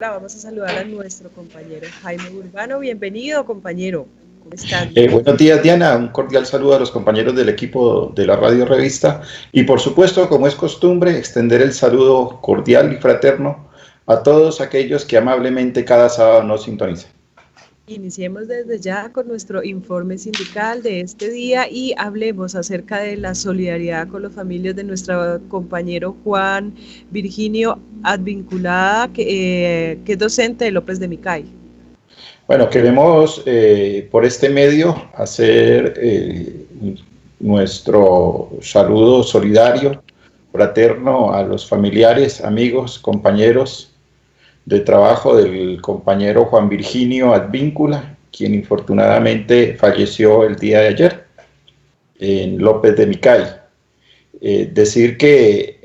Ahora vamos a saludar a nuestro compañero Jaime Urbano. Bienvenido, compañero. ¿Cómo estás? Buenos días, Diana. Un cordial saludo a los compañeros del equipo de la Radio Revista y, por supuesto, como es costumbre, extender el saludo cordial y fraterno a todos aquellos que amablemente cada sábado nos sintonizan. Iniciemos desde ya con nuestro informe sindical de este día y hablemos acerca de la solidaridad con los familiares de nuestro compañero Juan Virginio Advinculada, que es docente de López de Micay. Bueno, queremos por este medio hacer nuestro saludo solidario, fraterno a los familiares, amigos, compañeros de trabajo del compañero Juan Virginio Advíncula, quien infortunadamente falleció el día de ayer en López de Micay. Decir que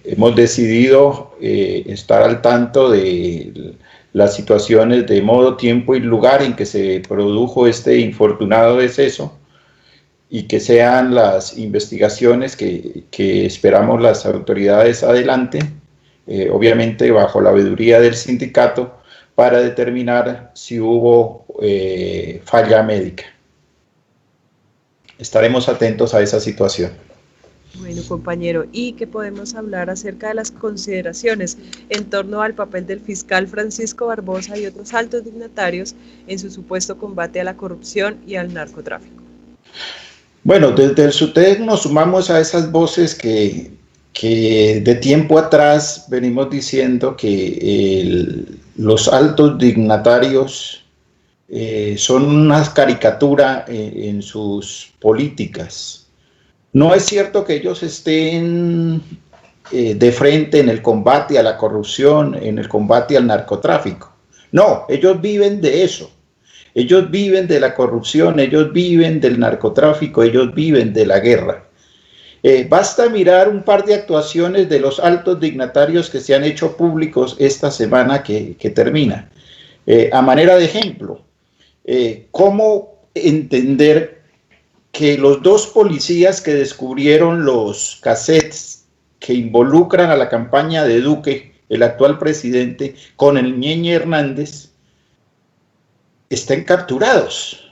hemos decidido estar al tanto de las situaciones de modo, tiempo y lugar en que se produjo este infortunado deceso y que sean las investigaciones que esperamos las autoridades adelanten, obviamente bajo la veeduría del sindicato, para determinar si hubo falla médica. Estaremos atentos a esa situación. Bueno, compañero, ¿y qué podemos hablar acerca de las consideraciones en torno al papel del fiscal Francisco Barbosa y otros altos dignatarios en su supuesto combate a la corrupción y al narcotráfico? Bueno, desde el SUTEC nos sumamos a esas voces que de tiempo atrás venimos diciendo que los altos dignatarios son una caricatura en sus políticas. No es cierto que ellos estén de frente en el combate a la corrupción, en el combate al narcotráfico. No, ellos viven de eso. Ellos viven de la corrupción, ellos viven del narcotráfico, ellos viven de la guerra. Basta mirar un par de actuaciones de los altos dignatarios que se han hecho públicos esta semana que termina. A manera de ejemplo, ¿cómo entender que los dos policías que descubrieron los cassettes que involucran a la campaña de Duque, el actual presidente, con el Ñeñe Hernández, estén capturados?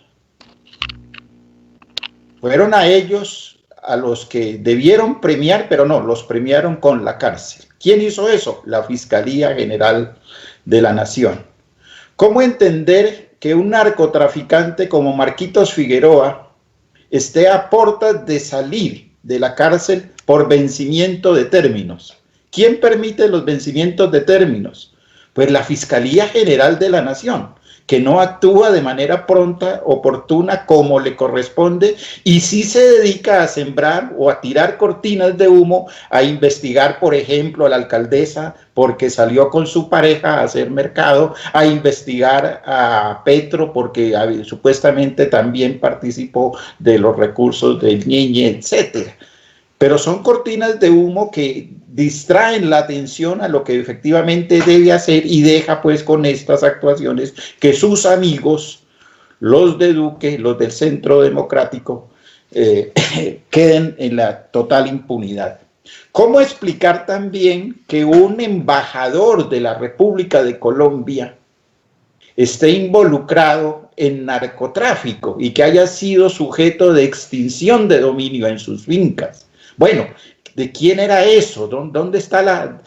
Fueron a ellos a los que debieron premiar, pero no, los premiaron con la cárcel. ¿Quién hizo eso? La Fiscalía General de la Nación. ¿Cómo entender que un narcotraficante como Marquitos Figueroa esté a puertas de salir de la cárcel por vencimiento de términos? ¿Quién permite los vencimientos de términos? Pues la Fiscalía General de la Nación, que no actúa de manera pronta, oportuna, como le corresponde, y sí se dedica a sembrar o a tirar cortinas de humo, a investigar, por ejemplo, a la alcaldesa porque salió con su pareja a hacer mercado, a investigar a Petro porque supuestamente también participó de los recursos del Ñeñe, etcétera. Pero son cortinas de humo que distraen la atención a lo que efectivamente debe hacer y deja pues con estas actuaciones que sus amigos, los de Duque, los del Centro Democrático, queden en la total impunidad. ¿Cómo explicar también que un embajador de la República de Colombia esté involucrado en narcotráfico y que haya sido sujeto de extinción de dominio en sus fincas? Bueno, ¿de quién era eso? ¿Dónde está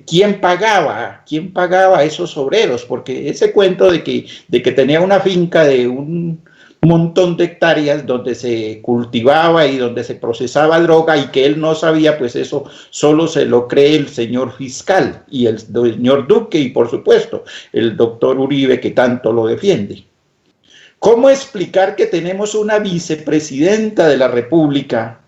quién pagaba a esos obreros? Porque ese cuento de que tenía una finca de un montón de hectáreas donde se cultivaba y donde se procesaba droga y que él no sabía, pues eso solo se lo cree el señor fiscal y el señor Duque y por supuesto el doctor Uribe, que tanto lo defiende. ¿Cómo explicar que tenemos una vicepresidenta de la República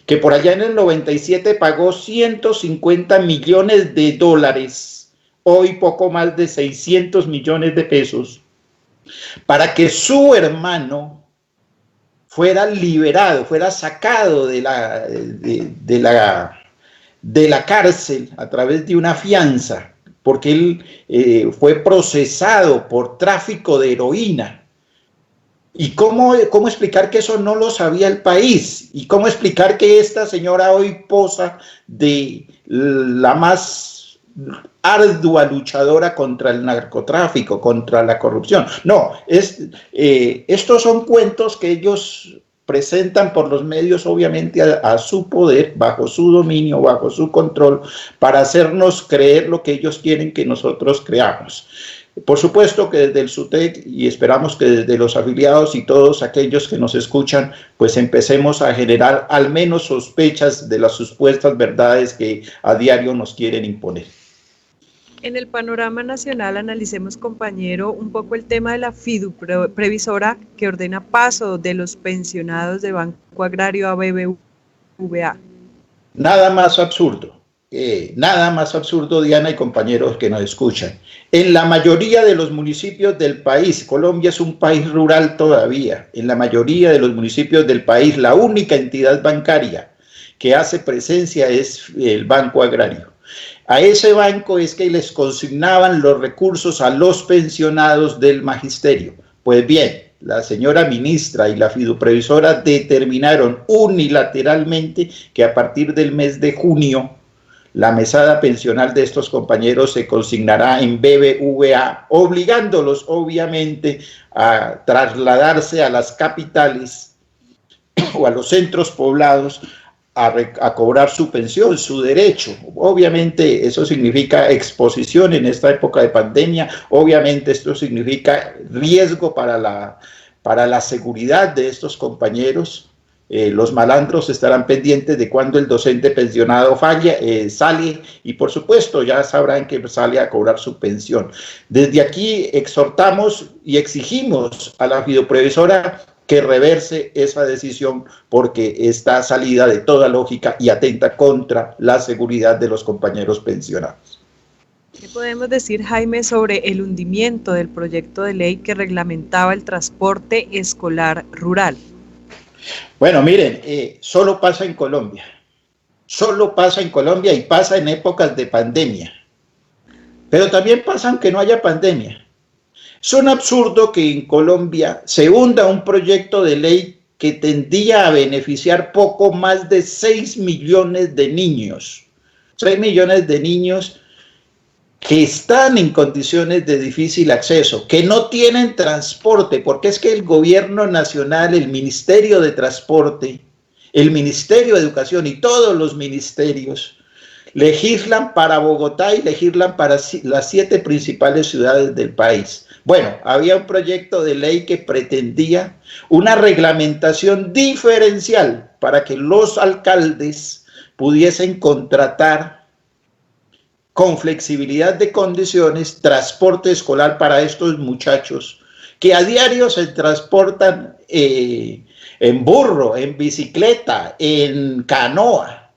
que por allá en el 97 pagó 150 millones de dólares, hoy poco más de 600 millones de pesos, para que su hermano fuera liberado, fuera sacado de la cárcel a través de una fianza, porque él fue procesado por tráfico de heroína? ¿Y cómo explicar que eso no lo sabía el país? ¿Y cómo explicar que esta señora hoy posa de la más ardua luchadora contra el narcotráfico, contra la corrupción. No, estos son cuentos que ellos presentan por los medios, obviamente, a su poder, bajo su dominio, bajo su control, para hacernos creer lo que ellos quieren que nosotros creamos. Por supuesto que desde el SUTEC, y esperamos que desde los afiliados y todos aquellos que nos escuchan, pues empecemos a generar al menos sospechas de las supuestas verdades que a diario nos quieren imponer. En el panorama nacional analicemos, compañero, un poco el tema de la FIDU previsora que ordena paso de los pensionados de Banco Agrario a BBVA. Nada más absurdo, Diana y compañeros que nos escuchan. En la mayoría de los municipios del país, Colombia es un país rural todavía, en la mayoría de los municipios del país, la única entidad bancaria que hace presencia es el Banco Agrario. A ese banco es que les consignaban los recursos a los pensionados del magisterio. Pues bien, la señora ministra y la fiduprevisora determinaron unilateralmente que a partir del mes de junio la mesada pensional de estos compañeros se consignará en BBVA, obligándolos obviamente a trasladarse a las capitales o a los centros poblados a cobrar su pensión, su derecho. Obviamente eso significa exposición en esta época de pandemia, obviamente esto significa riesgo para la seguridad de estos compañeros. Los malandros estarán pendientes de cuando el docente pensionado sale y por supuesto ya sabrán que sale a cobrar su pensión. Desde aquí exhortamos y exigimos a la fiduprevisora que reverse esa decisión porque está salida de toda lógica y atenta contra la seguridad de los compañeros pensionados. ¿Qué podemos decir, Jaime, sobre el hundimiento del proyecto de ley que reglamentaba el transporte escolar rural? Bueno, miren, solo pasa en Colombia y pasa en épocas de pandemia, pero también pasa aunque no haya pandemia. Es un absurdo que en Colombia se hunda un proyecto de ley que tendía a beneficiar poco más de 6 millones de niños. 6 millones de niños que están en condiciones de difícil acceso, que no tienen transporte, porque es que el gobierno nacional, el Ministerio de Transporte, el Ministerio de Educación y todos los ministerios legislan para Bogotá y legislan para las 7 principales ciudades del país. Bueno, había un proyecto de ley que pretendía una reglamentación diferencial para que los alcaldes pudiesen contratar con flexibilidad de condiciones transporte escolar para estos muchachos que a diario se transportan en burro, en bicicleta, en canoa.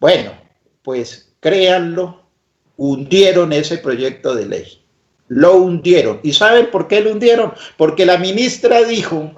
Bueno, pues créanlo, hundieron ese proyecto de ley. Lo hundieron. ¿Y saben por qué lo hundieron? Porque la ministra dijo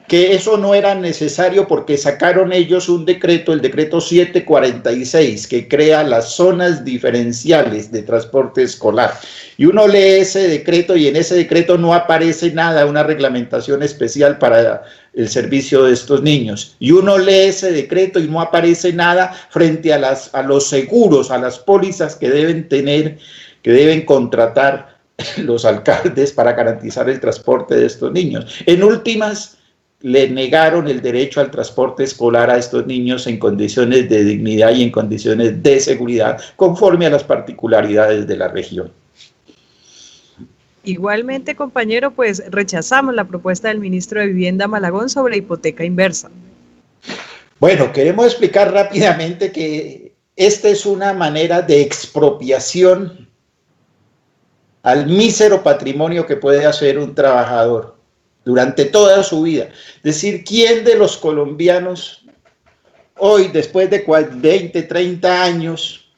que eso no era necesario porque sacaron ellos un decreto, el decreto 746, que crea las zonas diferenciales de transporte escolar. Y uno lee ese decreto y en ese decreto no aparece nada, una reglamentación especial para el servicio de estos niños. Y uno lee ese decreto y no aparece nada frente a los seguros, a las pólizas que deben tener, que deben contratar los alcaldes para garantizar el transporte de estos niños. En últimas, le negaron el derecho al transporte escolar a estos niños en condiciones de dignidad y en condiciones de seguridad, conforme a las particularidades de la región. Igualmente, compañero, pues rechazamos la propuesta del ministro de Vivienda Malagón sobre hipoteca inversa. Bueno, queremos explicar rápidamente que esta es una manera de expropiación al mísero patrimonio que puede hacer un trabajador durante toda su vida. Es decir, ¿quién de los colombianos hoy, después de 20, 30 años,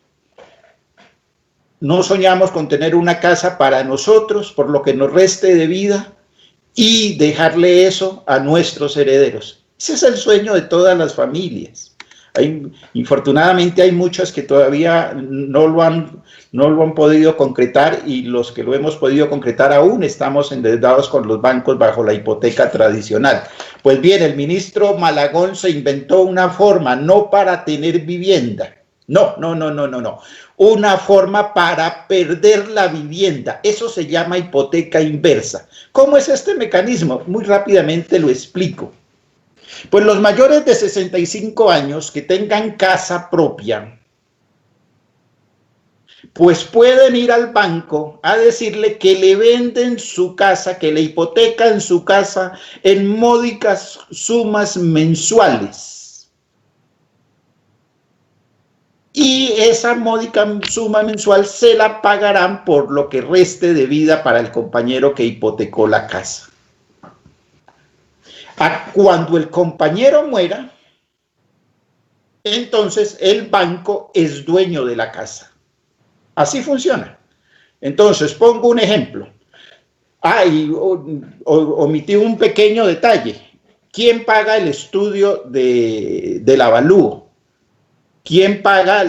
no soñamos con tener una casa para nosotros, por lo que nos reste de vida, y dejarle eso a nuestros herederos? Ese es el sueño de todas las familias. Infortunadamente hay muchas que todavía no lo han podido concretar, y los que lo hemos podido concretar aún estamos endeudados con los bancos bajo la hipoteca tradicional. Pues bien, el ministro Malagón se inventó una forma no para tener vivienda, No, no, no, no, no, no. Una forma para perder la vivienda. Eso se llama hipoteca inversa. ¿Cómo es este mecanismo? Muy rápidamente lo explico. Pues los mayores de 65 años que tengan casa propia, pues pueden ir al banco a decirle que le venden su casa, que le hipotecan su casa en módicas sumas mensuales. Y esa módica suma mensual se la pagarán por lo que reste de vida para el compañero que hipotecó la casa. Cuando el compañero muera, entonces el banco es dueño de la casa. Así funciona. Entonces, pongo un ejemplo. Omití un pequeño detalle. ¿Quién paga el estudio del avalúo? ¿Quién paga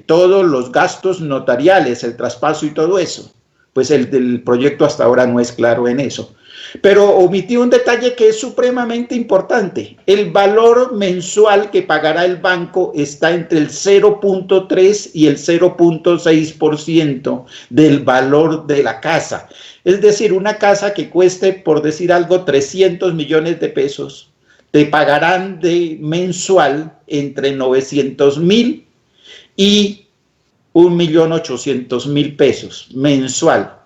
todos los gastos notariales, el traspaso y todo eso? Pues el del proyecto hasta ahora no es claro en eso. Pero omití un detalle que es supremamente importante. El valor mensual que pagará el banco está entre el 0.3 y el 0.6% del valor de la casa. Es decir, una casa que cueste, por decir algo, 300 millones de pesos, te pagarán de mensual entre 900.000 y 1.800.000 pesos mensual.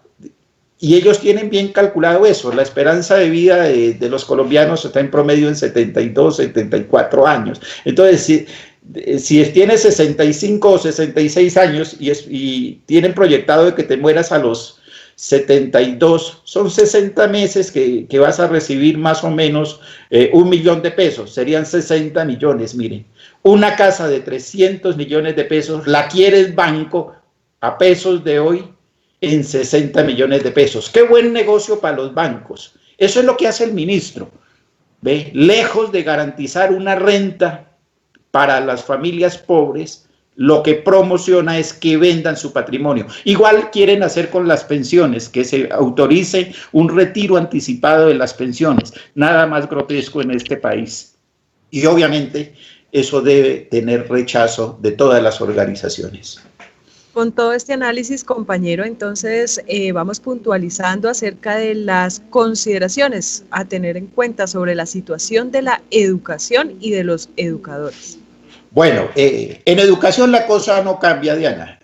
Y ellos tienen bien calculado eso. La esperanza de vida de los colombianos está en promedio en 72, 74 años. Entonces, si tienes 65 o 66 años y tienen proyectado de que te mueras a los 72, son 60 meses que vas a recibir más o menos 1 millón de pesos. Serían 60 millones, miren. Una casa de 300 millones de pesos la quiere el banco a pesos de hoy en 60 millones de pesos. ¡Qué buen negocio para los bancos! Eso es lo que hace el ministro. ¿Ve? Lejos de garantizar una renta para las familias pobres, lo que promociona es que vendan su patrimonio. Igual quieren hacer con las pensiones, que se autorice un retiro anticipado de las pensiones. Nada más grotesco en este país. Y obviamente eso debe tener rechazo de todas las organizaciones. Con todo este análisis, compañero, entonces vamos puntualizando acerca de las consideraciones a tener en cuenta sobre la situación de la educación y de los educadores. Bueno, en educación la cosa no cambia, Diana.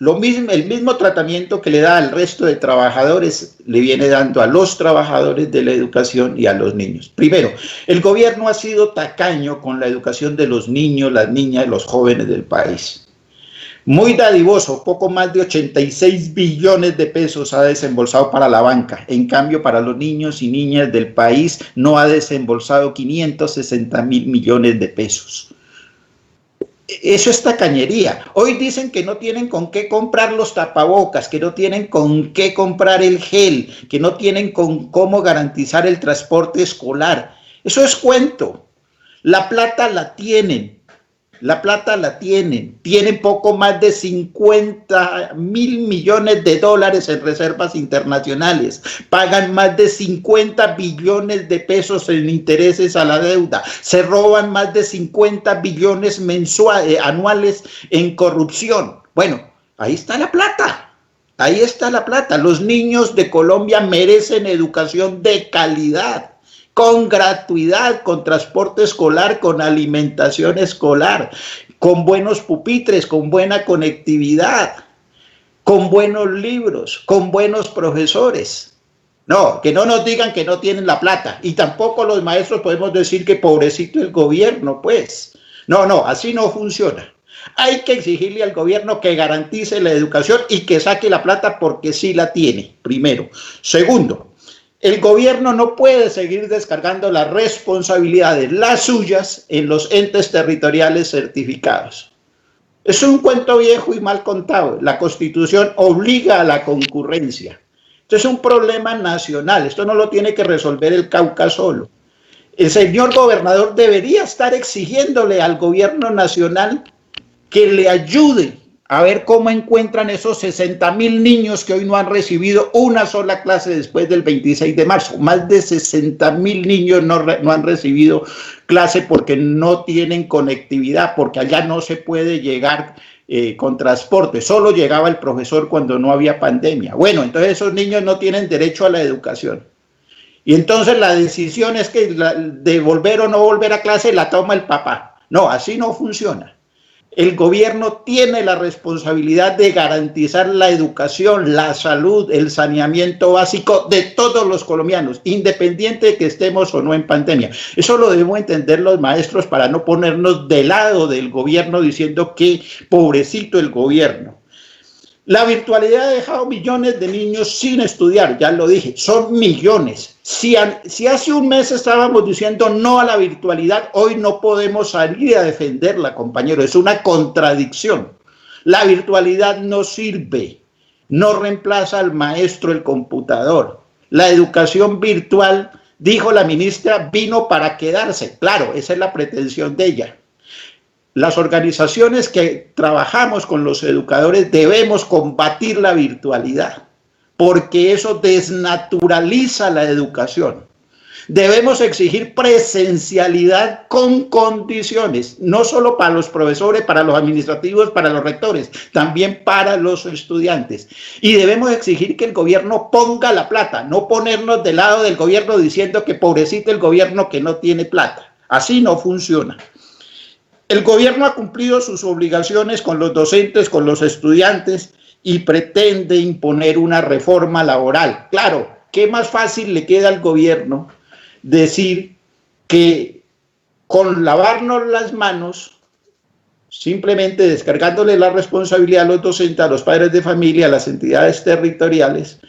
El mismo tratamiento que le da al resto de trabajadores le viene dando a los trabajadores de la educación y a los niños. Primero, el gobierno ha sido tacaño con la educación de los niños, las niñas y los jóvenes del país. Muy dadivoso, poco más de 86 billones de pesos ha desembolsado para la banca. En cambio, para los niños y niñas del país no ha desembolsado 560.000 millones de pesos. Eso es tacañería. Hoy dicen que no tienen con qué comprar los tapabocas, que no tienen con qué comprar el gel, que no tienen con cómo garantizar el transporte escolar. Eso es cuento. La plata la tienen. La plata la tienen poco más de 50.000 millones de dólares en reservas internacionales, pagan más de 50 billones de pesos en intereses a la deuda, se roban más de 50 billones anuales en corrupción. Bueno, ahí está la plata, ahí está la plata. Los niños de Colombia merecen educación de calidad, con gratuidad, con transporte escolar, con alimentación escolar, con buenos pupitres, con buena conectividad, con buenos libros, con buenos profesores. No, que no nos digan que no tienen la plata. Y tampoco los maestros podemos decir que pobrecito el gobierno, pues. No, no, así no funciona. Hay que exigirle al gobierno que garantice la educación y que saque la plata porque sí la tiene, primero. Segundo, el gobierno no puede seguir descargando las responsabilidades, las suyas, en los entes territoriales certificados. Es un cuento viejo y mal contado. La Constitución obliga a la concurrencia. Esto es un problema nacional. Esto no lo tiene que resolver el Cauca solo. El señor gobernador debería estar exigiéndole al gobierno nacional que le ayude a ver cómo encuentran esos 60.000 niños que hoy no han recibido una sola clase después del 26 de marzo. Más de 60.000 niños no han recibido clase porque no tienen conectividad, porque allá no se puede llegar con transporte. Solo llegaba el profesor cuando no había pandemia. Bueno, entonces esos niños no tienen derecho a la educación. Y entonces la decisión es que de volver o no volver a clase la toma el papá. No, así no funciona. El gobierno tiene la responsabilidad de garantizar la educación, la salud, el saneamiento básico de todos los colombianos, independiente de que estemos o no en pandemia. Eso lo debemos entender los maestros para no ponernos del lado del gobierno diciendo que pobrecito el gobierno. La virtualidad ha dejado millones de niños sin estudiar, ya lo dije, son millones. Si hace un mes estábamos diciendo no a la virtualidad, hoy no podemos salir a defenderla, compañero, es una contradicción. La virtualidad no sirve, no reemplaza al maestro el computador. La educación virtual, dijo la ministra, vino para quedarse. Claro, esa es la pretensión de ella. Las organizaciones que trabajamos con los educadores debemos combatir la virtualidad, porque eso desnaturaliza la educación. Debemos exigir presencialidad con condiciones, no solo para los profesores, para los administrativos, para los rectores, también para los estudiantes. Y debemos exigir que el gobierno ponga la plata, no ponernos del lado del gobierno diciendo que pobrecito el gobierno que no tiene plata. Así no funciona. El gobierno ha cumplido sus obligaciones con los docentes, con los estudiantes y pretende imponer una reforma laboral. Claro, ¿qué más fácil le queda al gobierno decir que con lavarnos las manos, simplemente descargándole la responsabilidad a los docentes, a los padres de familia, a las entidades territoriales,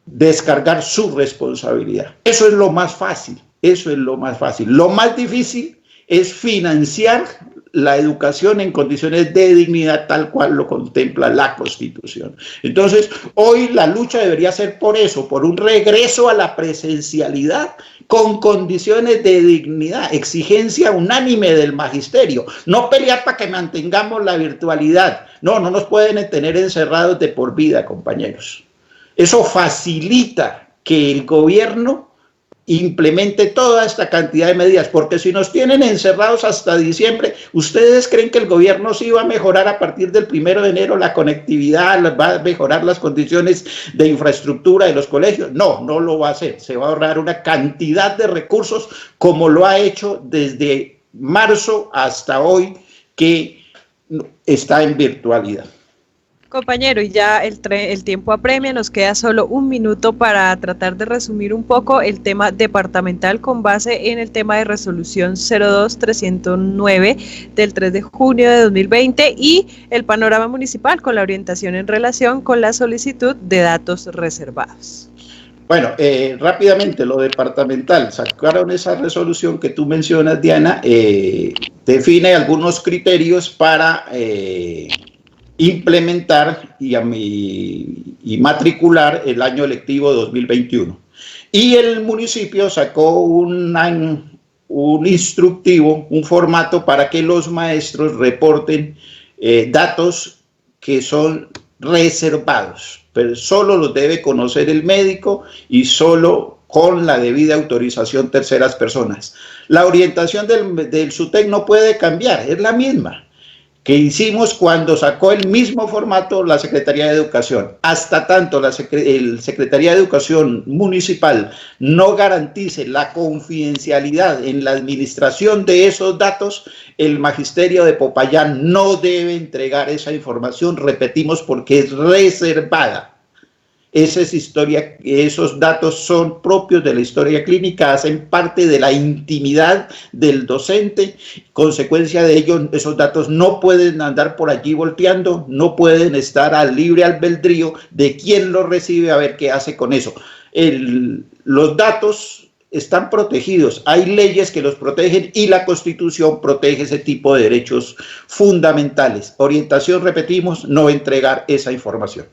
descargar su responsabilidad? Eso es lo más fácil, eso es lo más fácil. Lo más difícil es financiar la educación en condiciones de dignidad tal cual lo contempla la Constitución. Entonces, hoy la lucha debería ser por eso, por un regreso a la presencialidad con condiciones de dignidad, exigencia unánime del magisterio, no pelear para que mantengamos la virtualidad. No nos pueden tener encerrados de por vida, compañeros. Eso facilita que el gobierno implemente toda esta cantidad de medidas, porque si nos tienen encerrados hasta diciembre, ¿ustedes creen que el gobierno sí va a mejorar a partir del 1 de enero la conectividad, va a mejorar las condiciones de infraestructura de los colegios? No, no lo va a hacer. Se va a ahorrar una cantidad de recursos como lo ha hecho desde marzo hasta hoy, que está en virtualidad. Compañero, y ya el tiempo apremia, nos queda solo un minuto para tratar de resumir un poco el tema departamental con base en el tema de resolución 02-309 del 3 de junio de 2020 y el panorama municipal con la orientación en relación con la solicitud de datos reservados. Bueno, rápidamente lo departamental, sacaron esa resolución que tú mencionas, Diana, define algunos criterios para implementar y matricular el año lectivo 2021. Y el municipio sacó un instructivo, un formato para que los maestros reporten datos que son reservados, pero solo los debe conocer el médico y solo con la debida autorización terceras personas. La orientación del SUTEC no puede cambiar, es la misma que hicimos cuando sacó el mismo formato la Secretaría de Educación. Hasta tanto la Secretaría de Educación Municipal no garantice la confidencialidad en la administración de esos datos, el magisterio de Popayán no debe entregar esa información, repetimos, porque es reservada. Esa es historia, esos datos son propios de la historia clínica, hacen parte de la intimidad del docente. Consecuencia de ello, esos datos no pueden andar por allí volteando, no pueden estar al libre albedrío de quién los recibe a ver qué hace con eso. Los datos están protegidos, hay leyes que los protegen y la Constitución protege ese tipo de derechos fundamentales. Orientación, repetimos, no entregar esa información.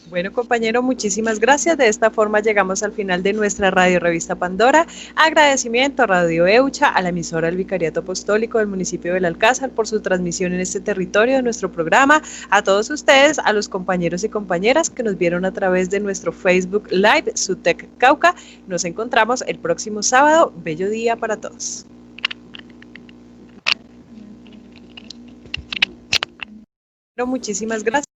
Bueno, compañero, muchísimas gracias. De esta forma llegamos al final de nuestra radio revista Pandora. Agradecimiento a Radio Eucha, a la emisora del Vicariato Apostólico del municipio del Alcázar por su transmisión en este territorio de nuestro programa. A todos ustedes, a los compañeros y compañeras que nos vieron a través de nuestro Facebook Live, Sutec Cauca. Nos encontramos el próximo sábado. Bello día para todos. Muchísimas gracias.